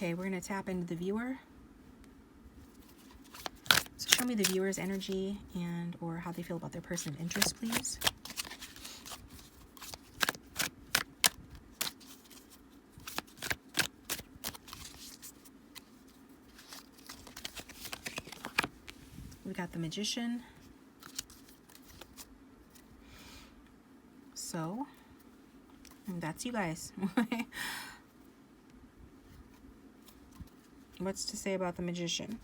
Okay, we're going to tap into the viewer. So show me the viewer's energy and or how they feel about their person of interest, please. We got the Magician. So, that's you guys. What's to say about the Magician?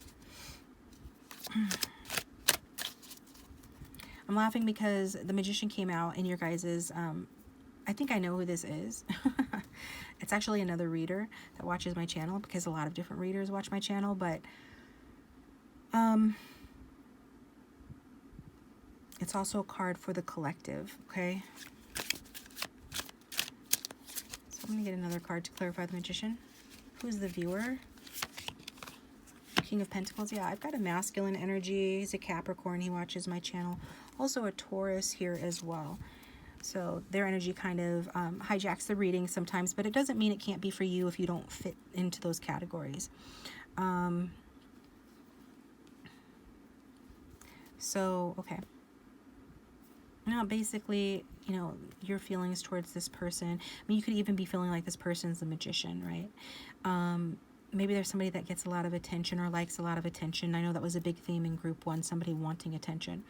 I'm laughing because the Magician came out in your guys's, I think I know who this is. It's actually another reader that watches my channel, because a lot of different readers watch my channel, but it's also a card for the collective, okay? So I'm going to get another card to clarify the Magician. Who's the viewer? King of Pentacles. Yeah, I've got a masculine energy. He's a Capricorn. He watches my channel. Also a Taurus here as well. So their energy kind of hijacks the reading sometimes, but it doesn't mean it can't be for you if you don't fit into those categories. So, okay. Now, basically, you know, your feelings towards this person. I mean, you could even be feeling like this person's the Magician, right? Maybe there's somebody that gets a lot of attention or likes a lot of attention. I know that was a big theme in group 1, somebody wanting attention.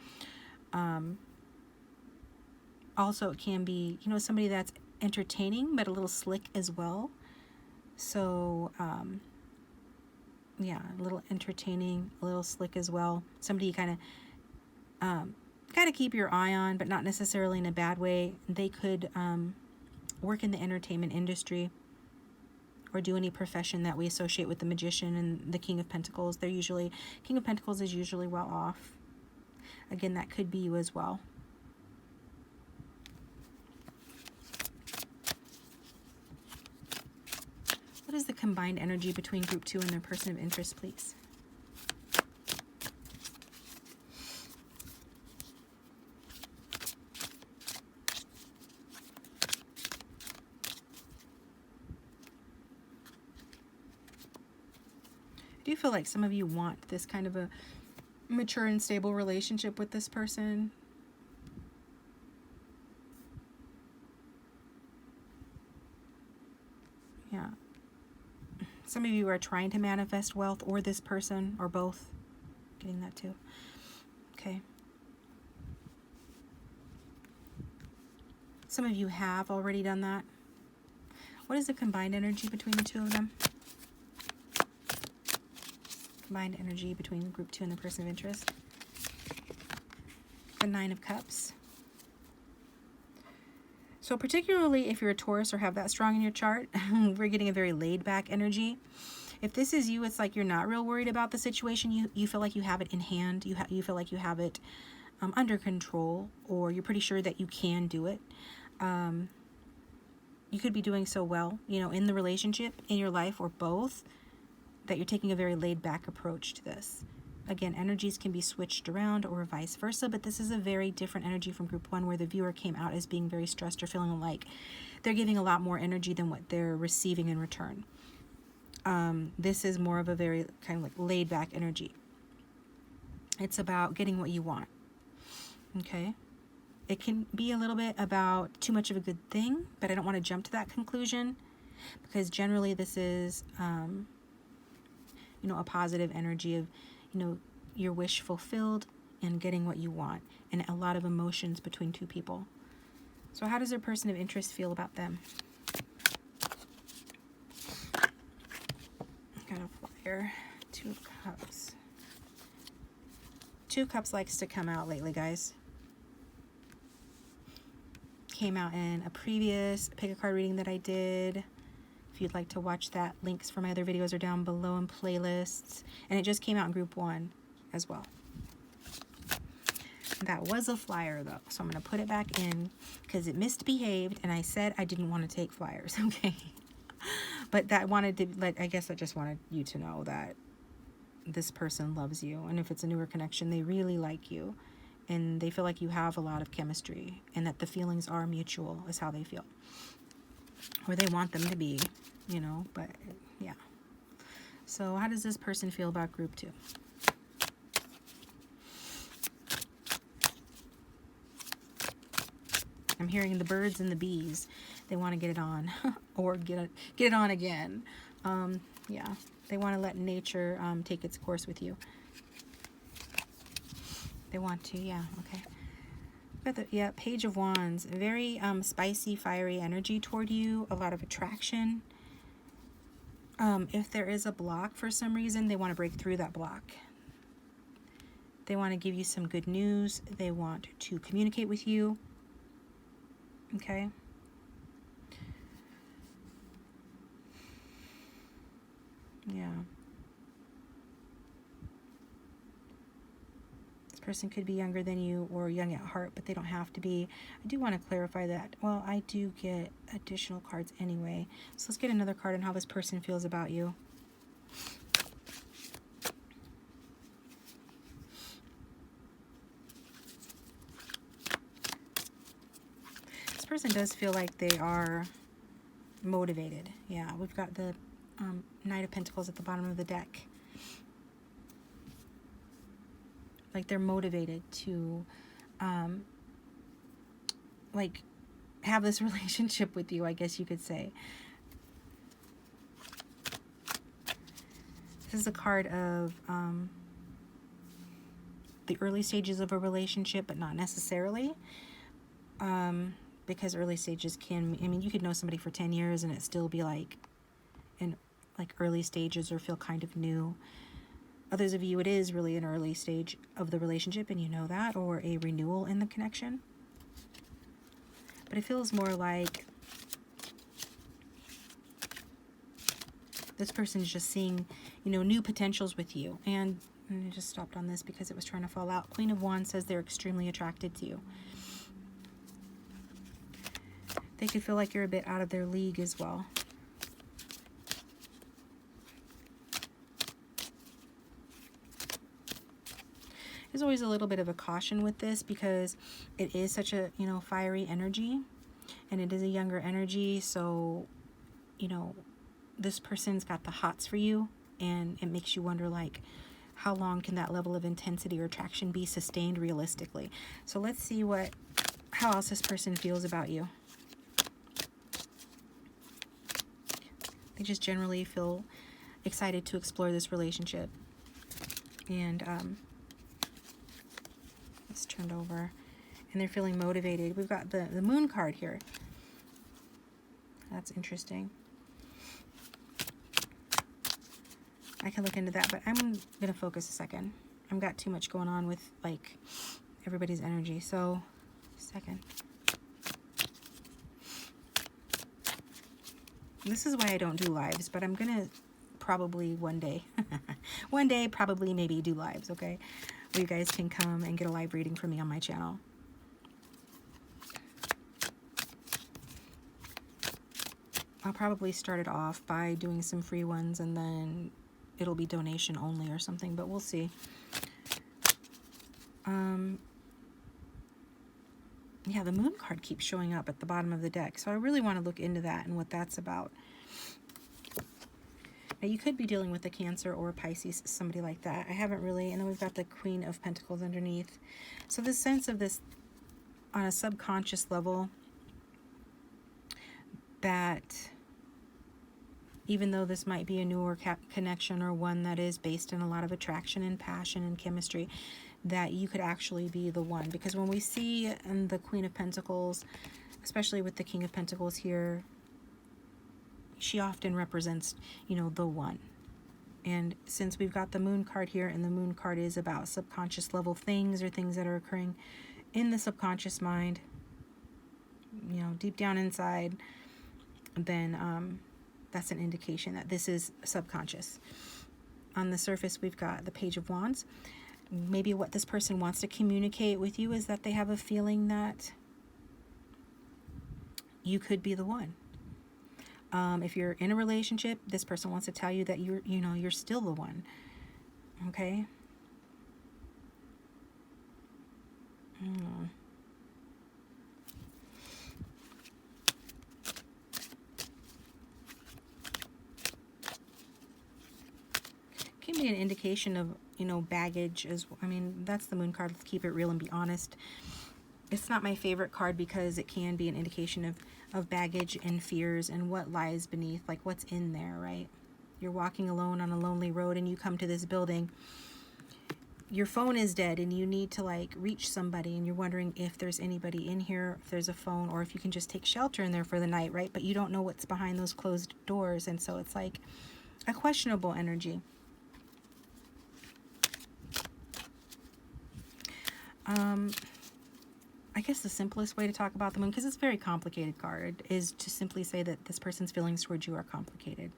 Also, it can be, you know, somebody that's entertaining, but a little slick as well. So, yeah, a little entertaining, a little slick as well. Somebody you kind of keep your eye on, but not necessarily in a bad way. They could work in the entertainment industry or do any profession that we associate with the Magician and the King of Pentacles. They're usually, King of Pentacles is usually well off. Again, that could be you as well. What is the combined energy between group 2 and their person of interest, please? I do feel like some of you want this kind of a mature and stable relationship with this person. Yeah. Some of you are trying to manifest wealth, or this person, or both. Getting that too. Okay. Some of you have already done that. What is the combined energy between the two of them? Combined energy between group 2 and the person of interest. The 9 of Cups. So particularly if you're a Taurus or have that strong in your chart, we're getting a very laid back energy. If this is you, it's like you're not real worried about the situation. You feel like you have it in hand. You feel like you have it under control, or you're pretty sure that you can do it. You could be doing so well, you know, in the relationship, in your life, or both, that you're taking a very laid back approach to this. Again, energies can be switched around or vice versa, but this is a very different energy from group 1, where the viewer came out as being very stressed or feeling like they're giving a lot more energy than what they're receiving in return. This is more of a very kind of like laid back energy. It's about getting what you want. Okay. It can be a little bit about too much of a good thing, but I don't want to jump to that conclusion, because generally this is, you know, a positive energy of, you know, your wish fulfilled and getting what you want, and a lot of emotions between two people. So how does their person of interest feel about them? Got a flyer. 2 of Cups. 2 of Cups likes to come out lately, guys. Came out in a previous pick a card reading that I did. If you'd like to watch that, links for my other videos are down below in playlists. And it just came out in group 1 as well. That was a flyer though, so I'm going to put it back in because it misbehaved and I said I didn't want to take flyers, okay? But that wanted to, I guess I just wanted you to know that this person loves you, and if it's a newer connection, they really like you and they feel like you have a lot of chemistry, and that the feelings are mutual is how they feel, or they want them to be, you know. But yeah, So how does this person feel about group 2? I'm hearing the birds and the bees. They want to get it on or get it on again. Yeah, they want to let nature take its course with you. They want to, yeah, okay. Got the, yeah, Page of Wands. Very spicy, fiery energy toward you. A lot of attraction. If there is a block for some reason, they want to break through that block. They want to give you some good news. They want to communicate with you. Okay. Yeah. This person could be younger than you or young at heart, but they don't have to be. I do want to clarify that. Well, I do get additional cards anyway. So let's get another card on how this person feels about you. This person does feel like they are motivated. Yeah, we've got the Knight of Pentacles at the bottom of the deck. Like they're motivated to like have this relationship with you, I guess you could say. This is a card of the early stages of a relationship, but not necessarily. Because early stages can, I mean, you could know somebody for 10 years and it still be like in like early stages or feel kind of new. Others of you, it is really an early stage of the relationship and you know that, or a renewal in the connection. But it feels more like this person is just seeing, you know, new potentials with you. And I just stopped on this because it was trying to fall out. Queen of Wands says they're extremely attracted to you. They could feel like you're a bit out of their league as well. There's always a little bit of a caution with this because it is such a, you know, fiery energy and it is a younger energy. So, you know, this person's got the hots for you and it makes you wonder, like, how long can that level of intensity or attraction be sustained realistically? So let's see how else this person feels about you. They just generally feel excited to explore this relationship. And it's turned over. And they're feeling motivated. We've got the Moon card here. That's interesting. I can look into that, but I'm going to focus a second. I've got too much going on with, like, everybody's energy. So, second. This is why I don't do lives, but I'm going to probably one day, probably maybe do lives, okay? Where you guys can come and get a live reading from me on my channel. I'll probably start it off by doing some free ones and then it'll be donation only or something, but we'll see. Yeah, the Moon card keeps showing up at the bottom of the deck, so I really want to look into that and what that's about. Now, you could be dealing with a Cancer or a Pisces, somebody like that. I haven't really, and then we've got the Queen of Pentacles underneath. So this sense of this on a subconscious level, that even though this might be a newer connection or one that is based in a lot of attraction and passion and chemistry, that you could actually be the one. Because when we see in the Queen of Pentacles, especially with the King of Pentacles here, she often represents, you know, the one. And since we've got the Moon card here, and the Moon card is about subconscious level things or things that are occurring in the subconscious mind, you know, deep down inside, then that's an indication that this is subconscious. On the surface, we've got the Page of Wands. Maybe what this person wants to communicate with you is that they have a feeling that you could be the one. If you're in a relationship, this person wants to tell you that you're still the one. Okay? an indication of, you know, baggage as I mean, that's the moon card. Let's keep it real and be honest. It's not my favorite card because it can be an indication of baggage and fears and what lies beneath, like what's in there, right? You're walking alone on a lonely road and you come to this building. Your phone is dead and you need to like reach somebody, and you're wondering if there's anybody in here, if there's a phone, or if you can just take shelter in there for the night, right? But you don't know what's behind those closed doors, and so it's like a questionable energy. I guess the simplest way to talk about the moon, because it's a very complicated card, is to simply say that this person's feelings towards you are complicated.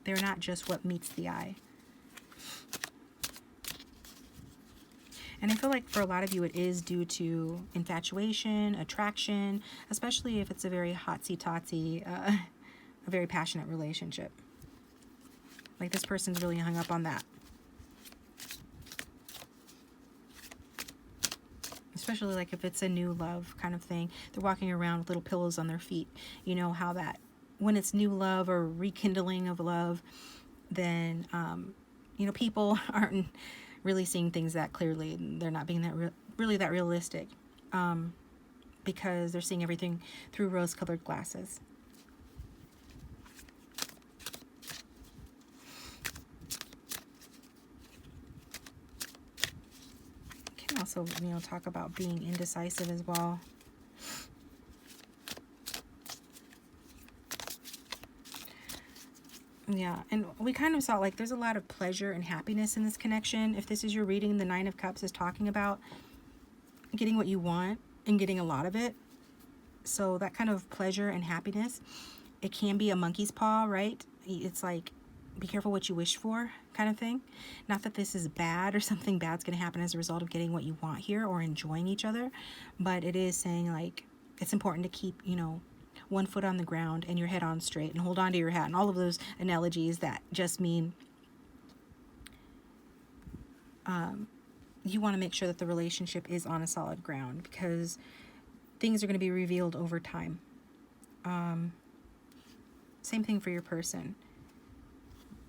They're not just what meets the eye. And I feel like for a lot of you, it is due to infatuation, attraction, especially if it's a very hotsy-totsy, a very passionate relationship. Like this person's really hung up on that. Especially like if it's a new love kind of thing. They're walking around with little pillows on their feet. You know how that, when it's new love or rekindling of love, then, you know, people aren't really seeing things that clearly. They're not being that really that realistic, because they're seeing everything through rose-colored glasses. Also, you know, talk about being indecisive as well. Yeah, and we kind of saw like there's a lot of pleasure and happiness in this connection. If this is your reading, the Nine of Cups is talking about getting what you want and getting a lot of it. So that kind of pleasure and happiness, it can be a monkey's paw, right? It's like, be careful what you wish for kind of thing. Not that this is bad or something bad's going to happen as a result of getting what you want here or enjoying each other, but it is saying like it's important to keep, you know, one foot on the ground and your head on straight and hold on to your hat and all of those analogies that just mean you want to make sure that the relationship is on a solid ground, because things are going to be revealed over time. Same thing for your person.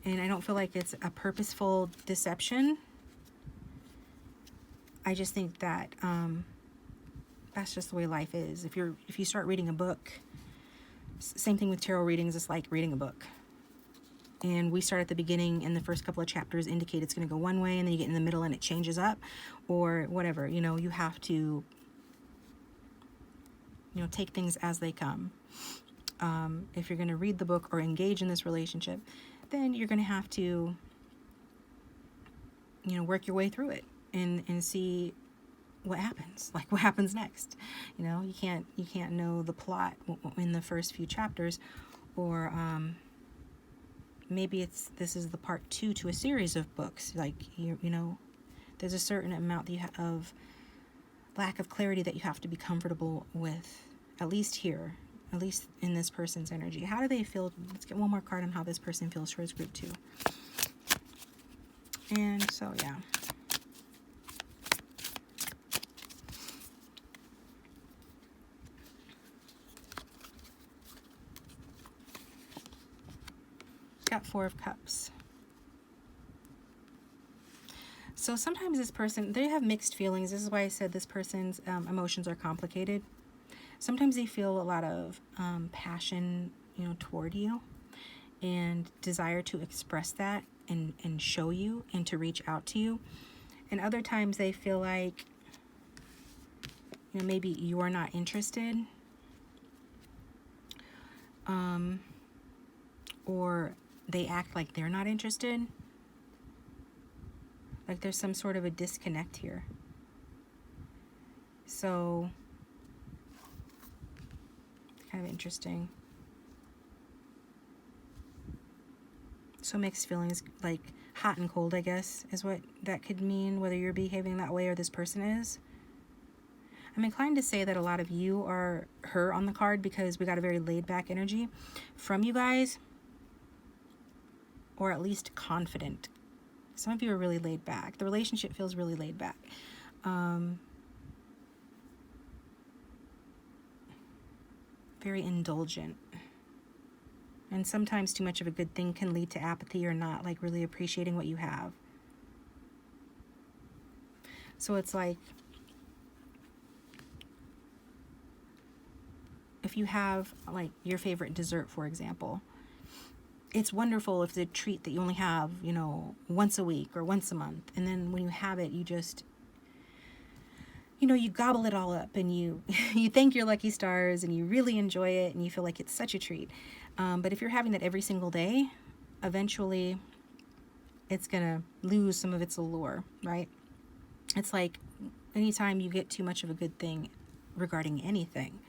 And I don't feel like it's a purposeful deception. I just think that that's just the way life is. If you start reading a book, same thing with tarot readings, it's like reading a book. And we start at the beginning and the first couple of chapters indicate it's going to go one way, and then you get in the middle and it changes up or whatever. You know, you have to, you know, take things as they come. If you're going to read the book or engage in this relationship, then you're going to have to, you know, work your way through it and see what happens, like what happens next. You know, you can't know the plot in the first few chapters, or maybe this is the part 2 to a series of books. Like you know, there's a certain amount that of lack of clarity that you have to be comfortable with, at least here. At least in this person's energy. How do they feel? Let's get one more card on how this person feels towards group 2. And so, yeah. Got 4 of Cups. So sometimes this person, they have mixed feelings. This is why I said this person's emotions are complicated. Sometimes they feel a lot of passion, you know, toward you, and desire to express that and show you and to reach out to you. And other times they feel like, you know, maybe you are not interested, or they act like they're not interested. Like there's some sort of a disconnect here. So kind of interesting. So mixed feelings, like hot and cold, I guess, is what that could mean, whether you're behaving that way or this person is. I'm inclined to say that a lot of you are her on the card, because we got a very laid back energy from you guys, or at least confident. Some of you are really laid back. The relationship feels really laid back. Very indulgent. And sometimes too much of a good thing can lead to apathy or not like really appreciating what you have. So it's like, if you have like your favorite dessert, for example, it's wonderful if the treat that you only have, you know, once a week or once a month. And then when you have it, you just, you know, you gobble it all up and you you thank your lucky stars and you really enjoy it and you feel like it's such a treat. But if you're having that every single day, eventually it's gonna lose some of its allure, right? It's like anytime you get too much of a good thing regarding anything.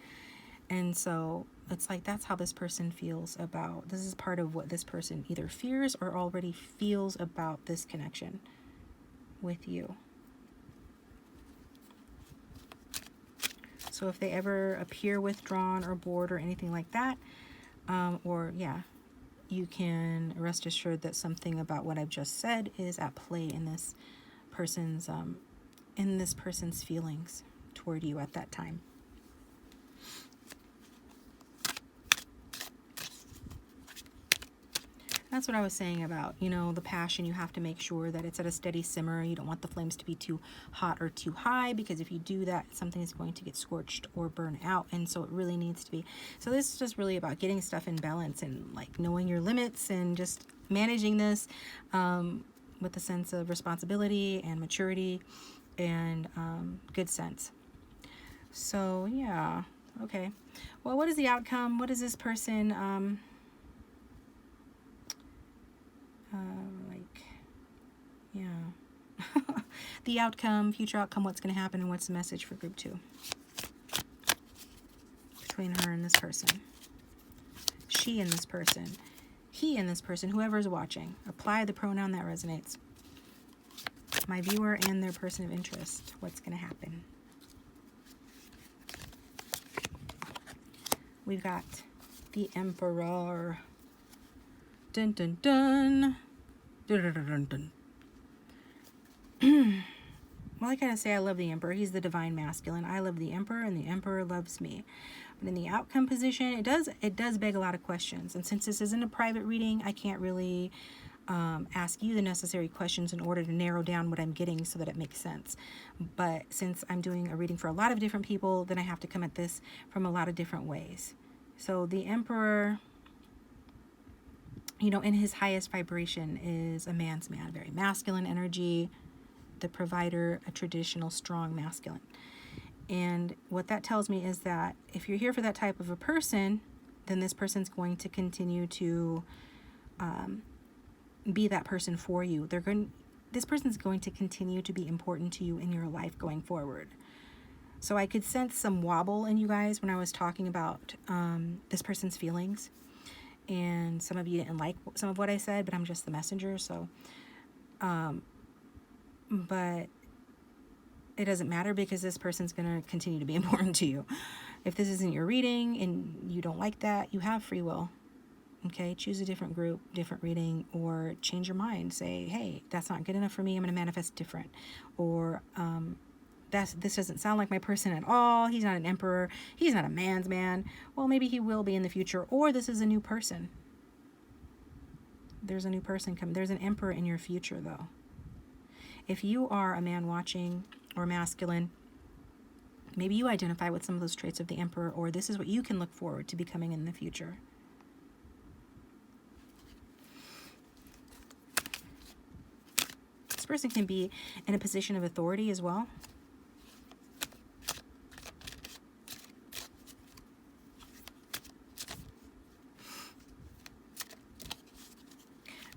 And so it's like, that's how this person feels about, this is part of what this person either fears or already feels about this connection with you. So if they ever appear withdrawn or bored or anything like that, you can rest assured that something about what I've just said is at play in this person's feelings toward you at that time. That's what I was saying about, you know, the passion. You have to make sure that it's at a steady simmer. You don't want the flames to be too hot or too high, because if you do that, something is going to get scorched or burn out. And so it really needs to be. So this is just really about getting stuff in balance and like knowing your limits and just managing this with a sense of responsibility and maturity and good sense. So yeah, okay. Well, what is the outcome? What is this person the outcome, future outcome, what's going to happen, and what's the message for group 2 between her and this person, she and this person, he and this person, whoever is watching. Apply the pronoun that resonates. My viewer and their person of interest, what's going to happen. We've got the Emperor. Dun dun dun. Dun dun dun dun dun. Well, I gotta say, I love the Emperor. He's the divine masculine. I love the Emperor, and the Emperor loves me. But in the outcome position, it does beg a lot of questions. And since this isn't a private reading, I can't really ask you the necessary questions in order to narrow down what I'm getting so that it makes sense. But since I'm doing a reading for a lot of different people, then I have to come at this from a lot of different ways. So the Emperor, you know, in his highest vibration is a man's man, very masculine energy, the provider, a traditional, strong masculine. And what that tells me is that if you're here for that type of a person, then this person's going to continue to be that person for you. This person's going to continue to be important to you in your life going forward. So I could sense some wobble in you guys when I was talking about this person's feelings. And some of you didn't like some of what I said, but I'm just the messenger. So, but it doesn't matter, because this person's going to continue to be important to you. If this isn't your reading and you don't like that, you have free will. Okay, choose a different group, different reading, or change your mind. Say, hey, that's not good enough for me. I'm going to manifest different. Or this doesn't sound like my person at all. He's not an emperor. He's not a man's man. Well, maybe he will be in the future. Or this is a new person. There's a new person coming. There's an emperor in your future, though. If you are a man watching or masculine, maybe you identify with some of those traits of the emperor, or this is what you can look forward to becoming in the future. This person can be in a position of authority as well.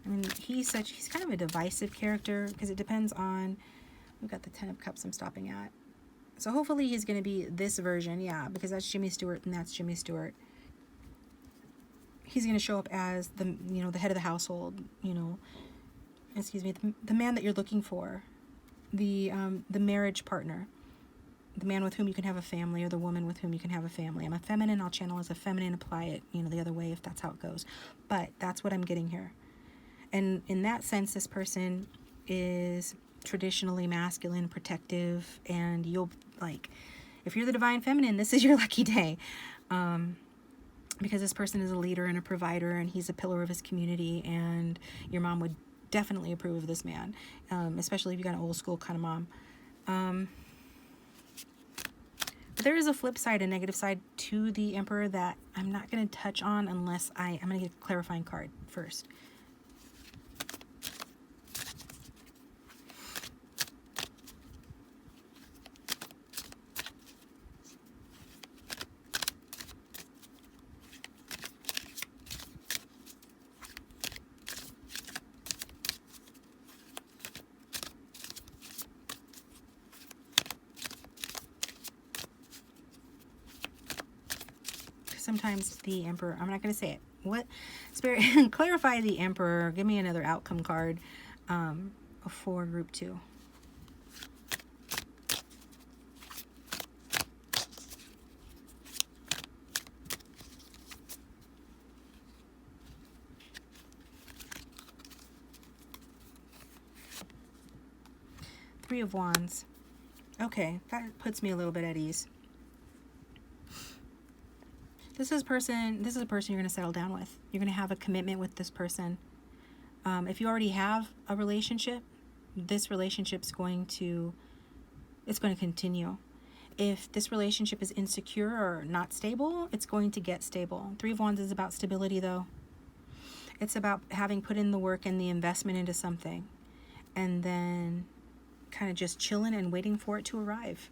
I mean, he's kind of a divisive character, because it depends on, we've got the 10 of Cups I'm stopping at. So hopefully he's going to be this version, yeah, because that's Jimmy Stewart and that's Jimmy Stewart. He's going to show up as the, you know, the head of the household, you know, the man that you're looking for, the marriage partner, the man with whom you can have a family, or the woman with whom you can have a family. I'm a feminine, I'll channel as a feminine, apply it, you know, the other way if that's how it goes. But that's what I'm getting here. And in that sense, this person is traditionally masculine, protective, and you'll, like, if you're the divine feminine, this is your lucky day. because this person is a leader and a provider, and he's a pillar of his community, and your mom would definitely approve of this man, especially if you got an old school kind of mom. But there is a flip side, a negative side to the Emperor that I'm not going to touch on unless I'm going to get a clarifying card first. Sometimes the Emperor, I'm not going to say it. What? Spirit, clarify the Emperor. Give me another outcome card for group 2. Three of Wands. Okay, that puts me a little bit at ease. This is a person you're going to settle down with. You're going to have a commitment with this person. If you already have a relationship, this relationship's going to continue. If this relationship is insecure or not stable, it's going to get stable. Three of Wands is about stability, though. It's about having put in the work and the investment into something, and then kind of just chilling and waiting for it to arrive.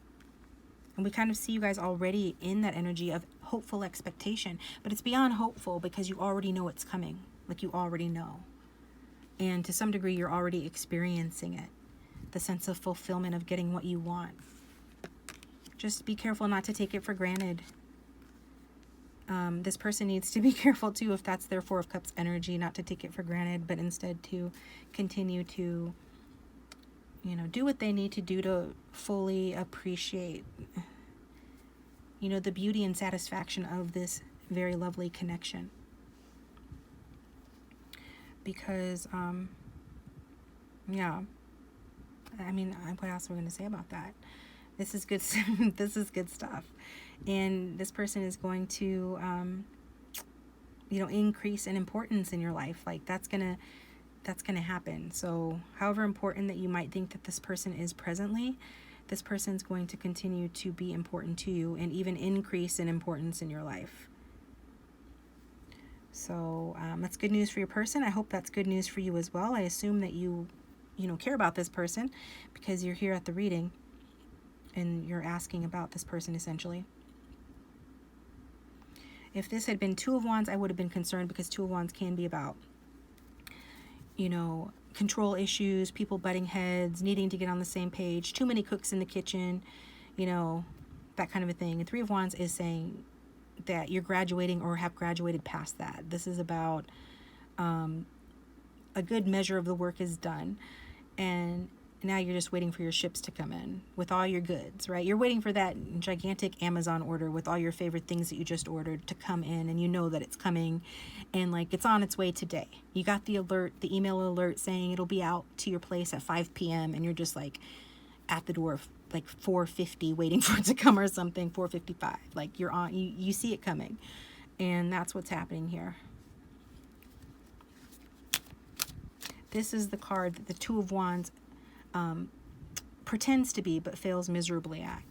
And we kind of see you guys already in that energy of hopeful expectation. But it's beyond hopeful because you already know it's coming. Like, you already know. And to some degree, you're already experiencing it. The sense of fulfillment of getting what you want. Just be careful not to take it for granted. This person needs to be careful too, if that's their Four of Cups energy, not to take it for granted, but instead to continue to, do what they need to do to fully appreciate, the beauty and satisfaction of this very lovely connection. Because, yeah, what else are we going to say about that? This is good. This is good stuff. And this person is going to, increase in importance in your life. Like, that's going to happen. So however important that you might think that this person is presently, this person's going to continue to be important to you and even increase in importance in your life. So that's good news for your person. I hope that's good news for you as well. I assume that you care about this person because you're here at the reading and you're asking about this person essentially. If this had been Two of Wands, I would have been concerned because Two of Wands can be about, control issues, people butting heads, needing to get on the same page, too many cooks in the kitchen, that kind of a thing. And Three of Wands is saying that you're graduating or have graduated past that. This is about a good measure of the work is done. And now you're just waiting for your ships to come in with all your goods, right? You're waiting for that gigantic Amazon order with all your favorite things that you just ordered to come in, and you know that it's coming and it's on its way today. You got the alert, the email alert saying it'll be out to your place at 5 p.m. and you're just at the door 4:50 waiting for it to come or something, 4:55. You're on, you see it coming. And that's what's happening here. This is the card that the Two of Wands pretends to be but fails miserably at,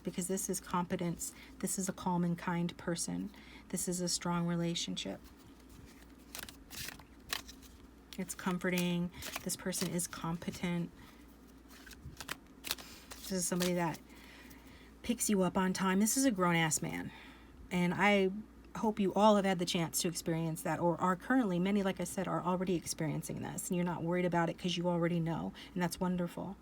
because this is competence. This is a calm and kind person. This is a strong relationship. It's comforting. This person is competent. This is somebody that picks you up on time. This is a grown-ass man, and I hope you all have had the chance to experience that, or are currently, many, like I said, are already experiencing this, and you're not worried about it because you already know, and that's wonderful.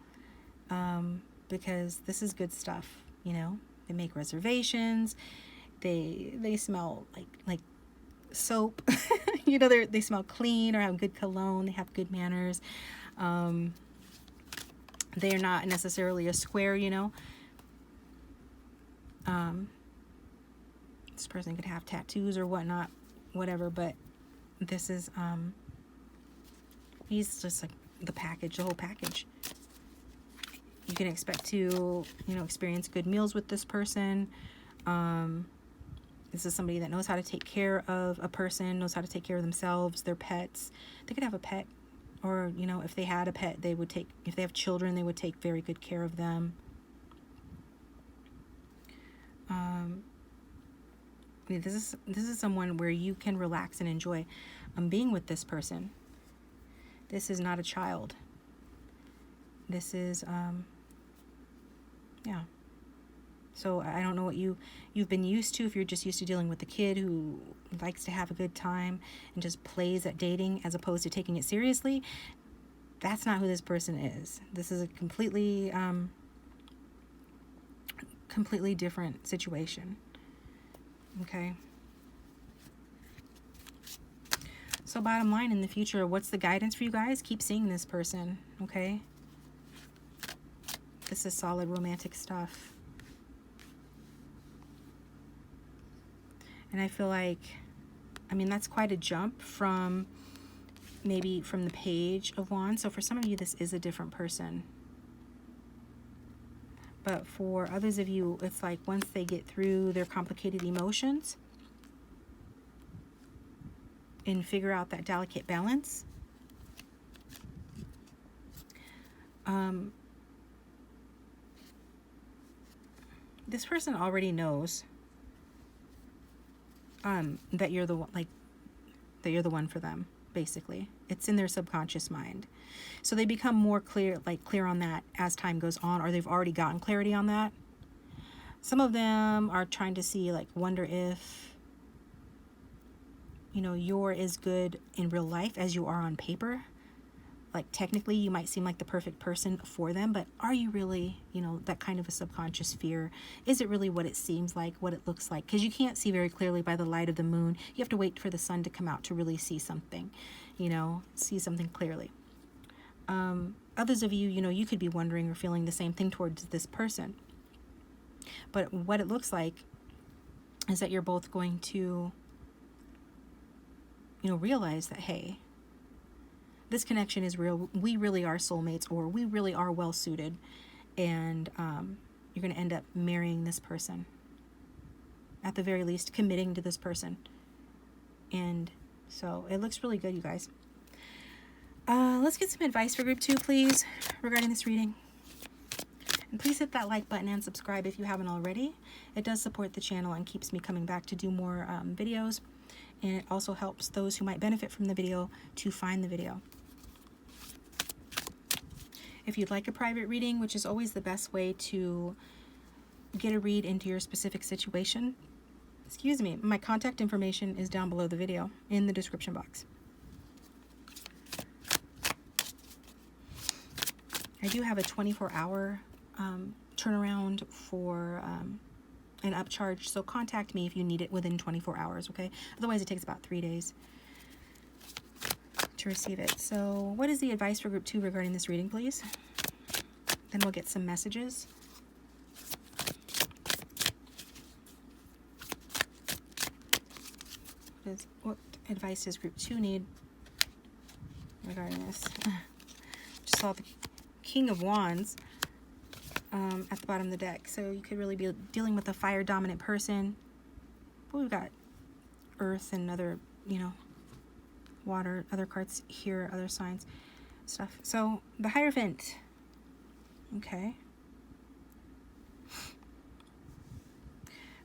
Because this is good stuff. They make reservations, they smell like soap. They smell clean or have good cologne, they have good manners. They're not necessarily a square. This person could have tattoos or whatnot, whatever, but this is he's just the package, the whole package. You can expect to experience good meals with this person. This is somebody that knows how to take care of a person, knows how to take care of themselves, their pets. They could have a pet, or, you know, if they had a pet, they would take, if they have children, they would take very good care of them. This is someone where you can relax and enjoy being with this person. This is not a child. This is, yeah. So I don't know what you've been used to, if you're just used to dealing with the kid who likes to have a good time and just plays at dating as opposed to taking it seriously. That's not who this person is. This is a completely different situation. Okay. So bottom line, in the future, what's the guidance for you guys? Keep seeing this person, okay? This is solid romantic stuff. And I feel like, I mean, that's quite a jump from maybe from the Page of Wands. So for some of you, this is a different person. But for others of you, it's like once they get through their complicated emotions and figure out that delicate balance, this person already knows that you're the one, like, that you're the one for them, basically. It's in their subconscious mind. So they become more clear on that as time goes on, or they've already gotten clarity on that. Some of them are trying to see, like, wonder if, you know, you're as good in real life as you are on paper. Like, technically you might seem like the perfect person for them, but are you really, you know, that kind of a subconscious fear? Is it really what it seems like, what it looks like? Because you can't see very clearly by the light of the moon. You have to wait for the sun to come out to really see something, you know, see something clearly. Others of you, you know, you could be wondering or feeling the same thing towards this person. But what it looks like is that you're both going to, you know, realize that, hey, this connection is real. We really are soulmates, or we really are well suited, and you're going to end up marrying this person. At the very least, committing to this person. And so it looks really good, you guys. Let's get some advice for group 2, please, regarding this reading. And please hit that like button and subscribe if you haven't already. It does support the channel and keeps me coming back to do more videos. And it also helps those who might benefit from the video to find the video. If you'd like a private reading, which is always the best way to get a read into your specific situation, excuse me, my contact information is down below the video in the description box. I do have a 24-hour turnaround for an upcharge, so contact me if you need it within 24 hours, okay? Otherwise, it takes about 3 days to receive it. So what is the advice for group 2 regarding this reading, please? Then we'll get some messages. What advice does group 2 need regarding this? Just saw the King of Wands at the bottom of the deck. So you could really be dealing with a fire dominant person. But we've got earth and other, you know, water, other cards here, other signs, stuff. So the Hierophant. Okay.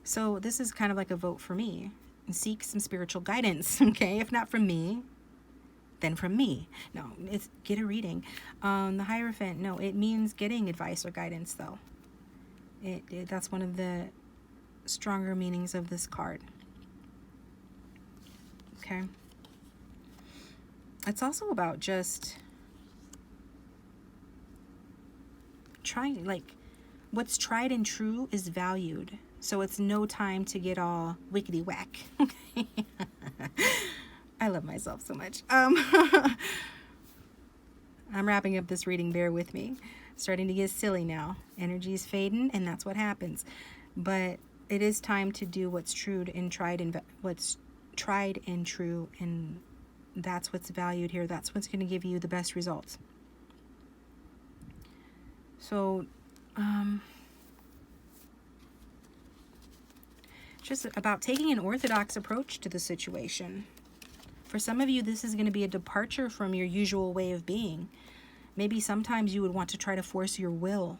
So this is kind of like a vote for me. And seek some spiritual guidance, okay? If not from me, then from me. No, it's get a reading. The Hierophant, no, it means getting advice or guidance, though. That's one of the stronger meanings of this card. Okay. It's also about just trying, like, what's tried and true is valued. So it's no time to get all wickety whack. I love myself so much. I'm wrapping up this reading, bear with me. Starting to get silly now. Energy's fading, and that's what happens. But it is time to do what's true and what's tried and true, and that's what's valued here. That's what's going to give you the best results. So, just about taking an orthodox approach to the situation. For some of you, this is going to be a departure from your usual way of being. Maybe sometimes you would want to try to force your will.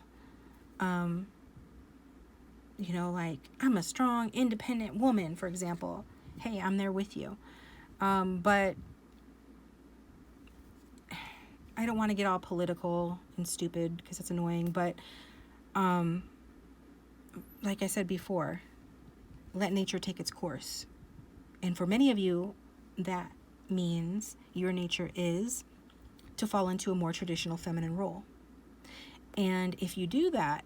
You know, like, I'm a strong, independent woman, for example. Hey, I'm there with you. But I don't want to get all political and stupid because it's annoying. But like I said before, let nature take its course. And for many of you, that means your nature is to fall into a more traditional feminine role. And if you do that,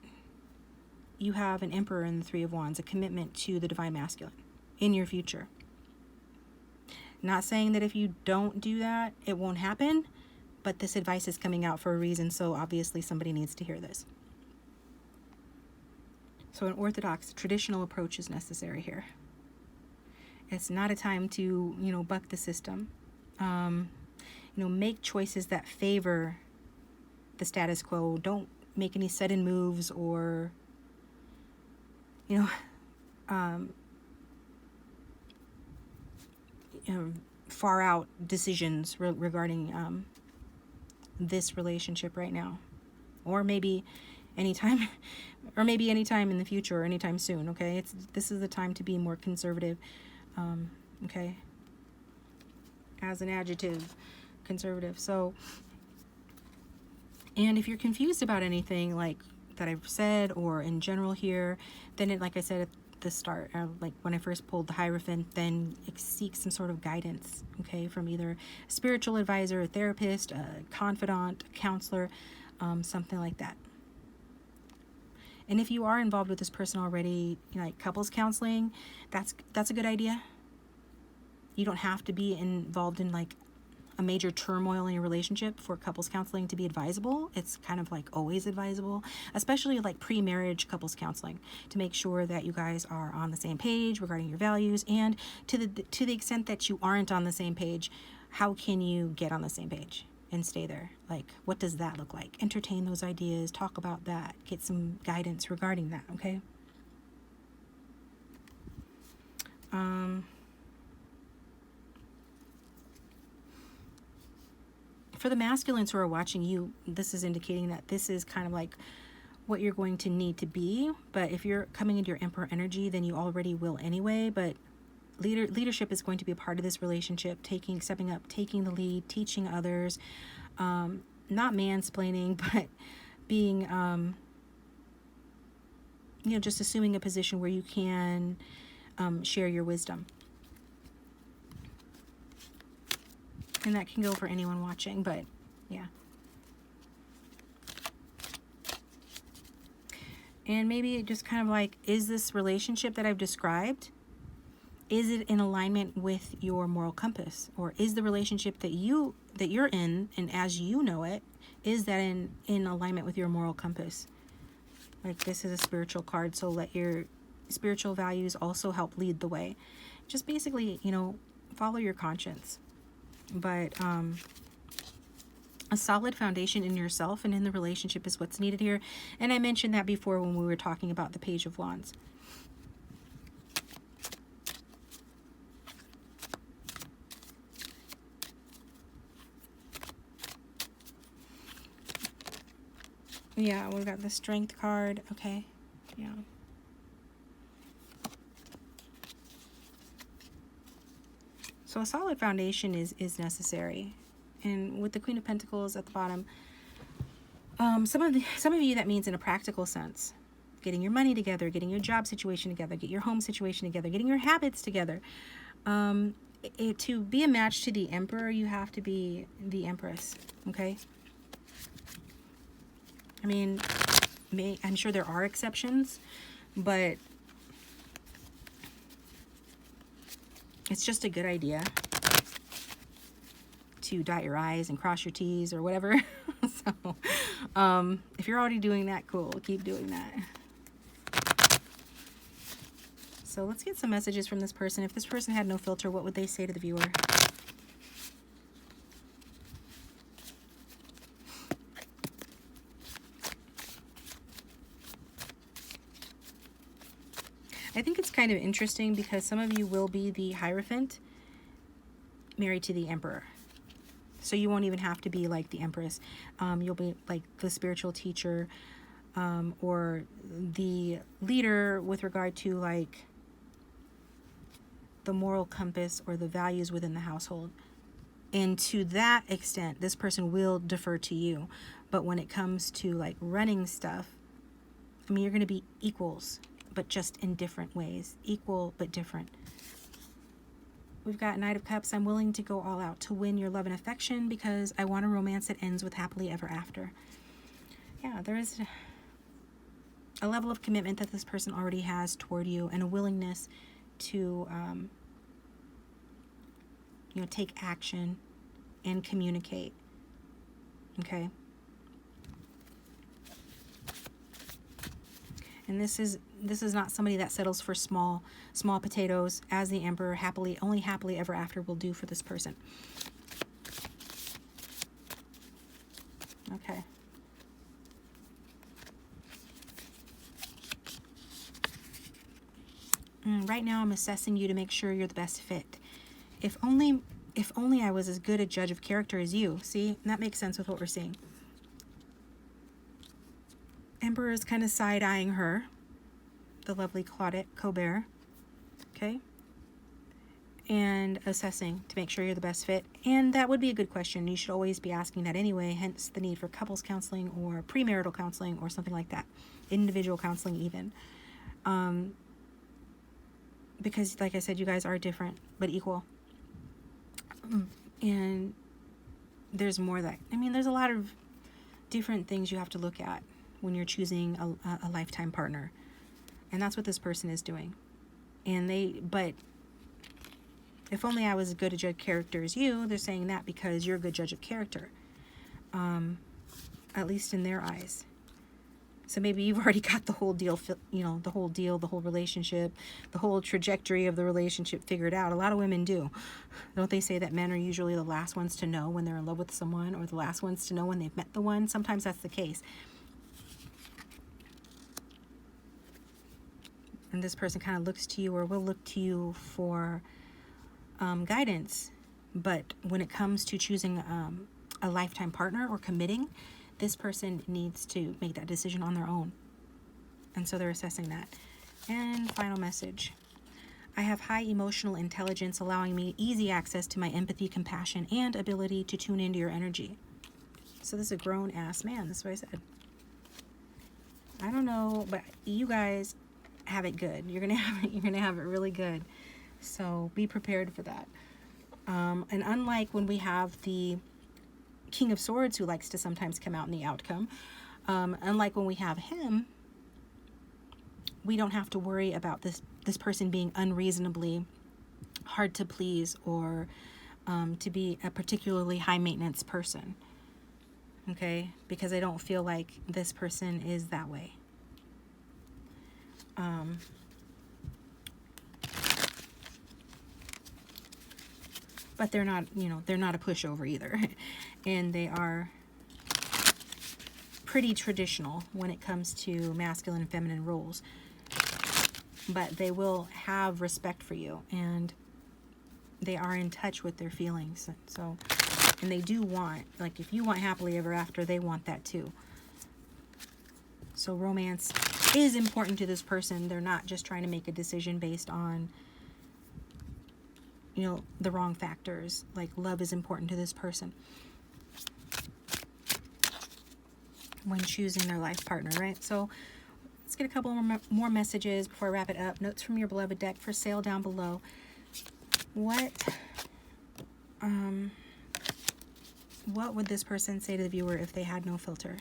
you have an Emperor in the Three of Wands, a commitment to the divine masculine in your future. Not saying that if you don't do that, it won't happen, but this advice is coming out for a reason, so obviously somebody needs to hear this. So an orthodox, traditional approach is necessary here. It's not a time to, buck the system. Make choices that favor the status quo. Don't make any sudden moves or, far out decisions regarding this relationship right now, or maybe anytime in the future or anytime soon. Okay, this is the time to be more conservative. Okay, as an adjective, conservative. So, and if you're confused about anything like that I've said or in general here, then like I said at the start, like when I first pulled the Hierophant, then seek some sort of guidance, okay, from either a spiritual advisor, a therapist, a confidant, a counselor, something like that. And if you are involved with this person already, like couples counseling, that's a good idea. You don't have to be involved in like a major turmoil in your relationship for couples counseling to be advisable. It's kind of like always advisable, especially like pre-marriage couples counseling, to make sure that you guys are on the same page regarding your values. And to the extent that you aren't on the same page, how can you get on the same page and stay there? Like, what does that look like? Entertain those ideas, talk about that, get some guidance regarding that, okay? For the masculines who are watching you, this is indicating that this is kind of like what you're going to need to be. But if you're coming into your Emperor energy, then you already will anyway. But leadership is going to be a part of this relationship, stepping up, taking the lead, teaching others, not mansplaining, but being, just assuming a position where you can share your wisdom. And that can go for anyone watching, but yeah. And maybe it just kind of like, is this relationship that I've described, is it in alignment with your moral compass? Or is the relationship that you're in, and as you know it, is that in alignment with your moral compass? Like, this is a spiritual card, so let your spiritual values also help lead the way. Just basically, follow your conscience. But a solid foundation in yourself and in the relationship is what's needed here. And I mentioned that before when we were talking about the Page of Wands. Yeah, we've got the Strength card. Okay, yeah. So a solid foundation is necessary. And with the Queen of Pentacles at the bottom, some of you, that means in a practical sense, getting your money together, getting your job situation together, get your home situation together, getting your habits together. To be a match to the Emperor, you have to be the Empress, okay? I mean, I'm sure there are exceptions, but it's just a good idea to dot your I's and cross your T's or whatever. So, if you're already doing that, cool. Keep doing that. So let's get some messages from this person. If this person had no filter, what would they say to the viewer? I think it's kind of interesting because some of you will be the Hierophant married to the Emperor. So you won't even have to be like the Empress. You'll be like the spiritual teacher, or the leader with regard to like the moral compass or the values within the household. And to that extent, this person will defer to you. But when it comes to like running stuff, I mean, you're going to be equals, but just in different ways. Equal, but different. We've got Knight of Cups. I'm willing to go all out to win your love and affection because I want a romance that ends with happily ever after. Yeah, there is a level of commitment that this person already has toward you and a willingness to, take action and communicate. Okay? And this is not somebody that settles for small potatoes, as the Emperor only happily ever after will do for this person. Okay. Right now I'm assessing you to make sure you're the best fit. If only I was as good a judge of character as you. See, that makes sense with what we're seeing. Emperor is kind of side-eyeing her, the lovely Claudette Colbert, okay? And assessing to make sure you're the best fit. And that would be a good question. You should always be asking that anyway, hence the need for couples counseling or premarital counseling or something like that. Individual counseling even. Because, like I said, you guys are different, but equal. And there's more there's a lot of different things you have to look at when you're choosing a lifetime partner. And that's what this person is doing. But if only I was as good a judge of character as you, they're saying that because you're a good judge of character. At least in their eyes. So maybe you've already got the whole deal, the whole relationship, the whole trajectory of the relationship figured out. A lot of women do. Don't they say that men are usually the last ones to know when they're in love with someone, or the last ones to know when they've met the one? Sometimes that's the case. And this person kind of looks to you, or will look to you for guidance. But when it comes to choosing a lifetime partner or committing, this person needs to make that decision on their own. And so they're assessing that. And final message. I have high emotional intelligence, allowing me easy access to my empathy, compassion, and ability to tune into your energy. So this is a grown-ass man. That's what I said. I don't know, but you guys have it good. You're gonna have it really good. So be prepared for that. And unlike when we have the King of Swords, who likes to sometimes come out in the outcome, unlike when we have him, we don't have to worry about this person being unreasonably hard to please, or to be a particularly high maintenance person. Okay, because I don't feel like this person is that way. But they're not, they're not a pushover either. And they are pretty traditional when it comes to masculine and feminine roles. But they will have respect for you, and they are in touch with their feelings. So, and they do want, like, if you want happily ever after, they want that too. So romance is important to this person. They're not just trying to make a decision based on, the wrong factors. Like, love is important to this person when choosing their life partner, right? So let's get a couple more messages before I wrap it up. Notes from your beloved deck for sale down below. What would this person say to the viewer if they had no filter?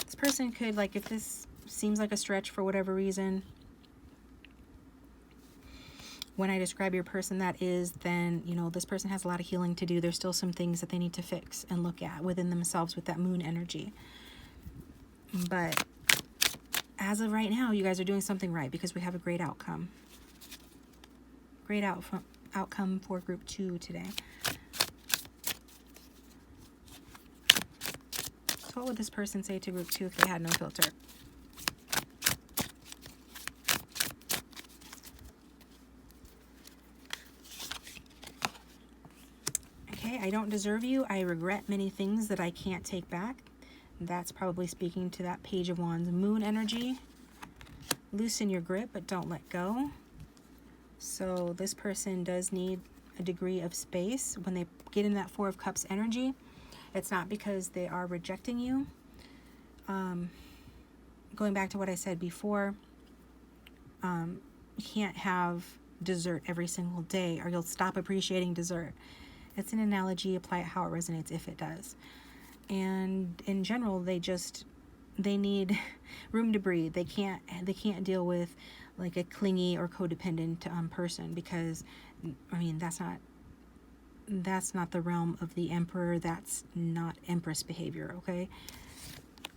This person could, like, if this seems like a stretch for whatever reason, when I describe your person, that is, then, this person has a lot of healing to do. There's still some things that they need to fix and look at within themselves with that moon energy. But as of right now, you guys are doing something right, because we have a great outcome. Great outcome for group 2 today. what would this person say to group 2 if they had no filter? Okay, I don't deserve you. I regret many things that I can't take back. That's probably speaking to that Page of Wands moon energy. Loosen your grip, but don't let go. So this person does need a degree of space. When they get in that 4 of Cups energy, it's not because they are rejecting you. Going back to what I said before, you can't have dessert every single day or you'll stop appreciating dessert. It's an analogy. Apply it how it resonates if it does. And in general, they need room to breathe. They can't deal with like a clingy or codependent person, because I mean that's not the realm of the Emperor. That's not Empress behavior, okay?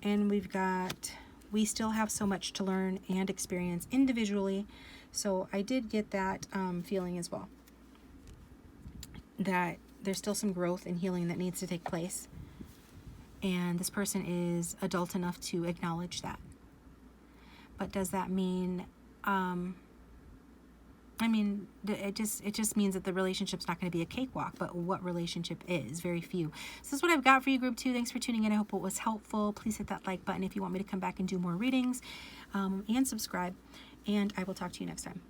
And we still have so much to learn and experience individually. So I did get that feeling as well, that there's still some growth and healing that needs to take place. And this person is adult enough to acknowledge that. But does that mean, it just means that the relationship's not going to be a cakewalk, but what relationship is? Very few. So this is what I've got for you, group 2. Thanks for tuning in. I hope it was helpful. Please hit that like button if you want me to come back and do more readings, and subscribe. And I will talk to you next time.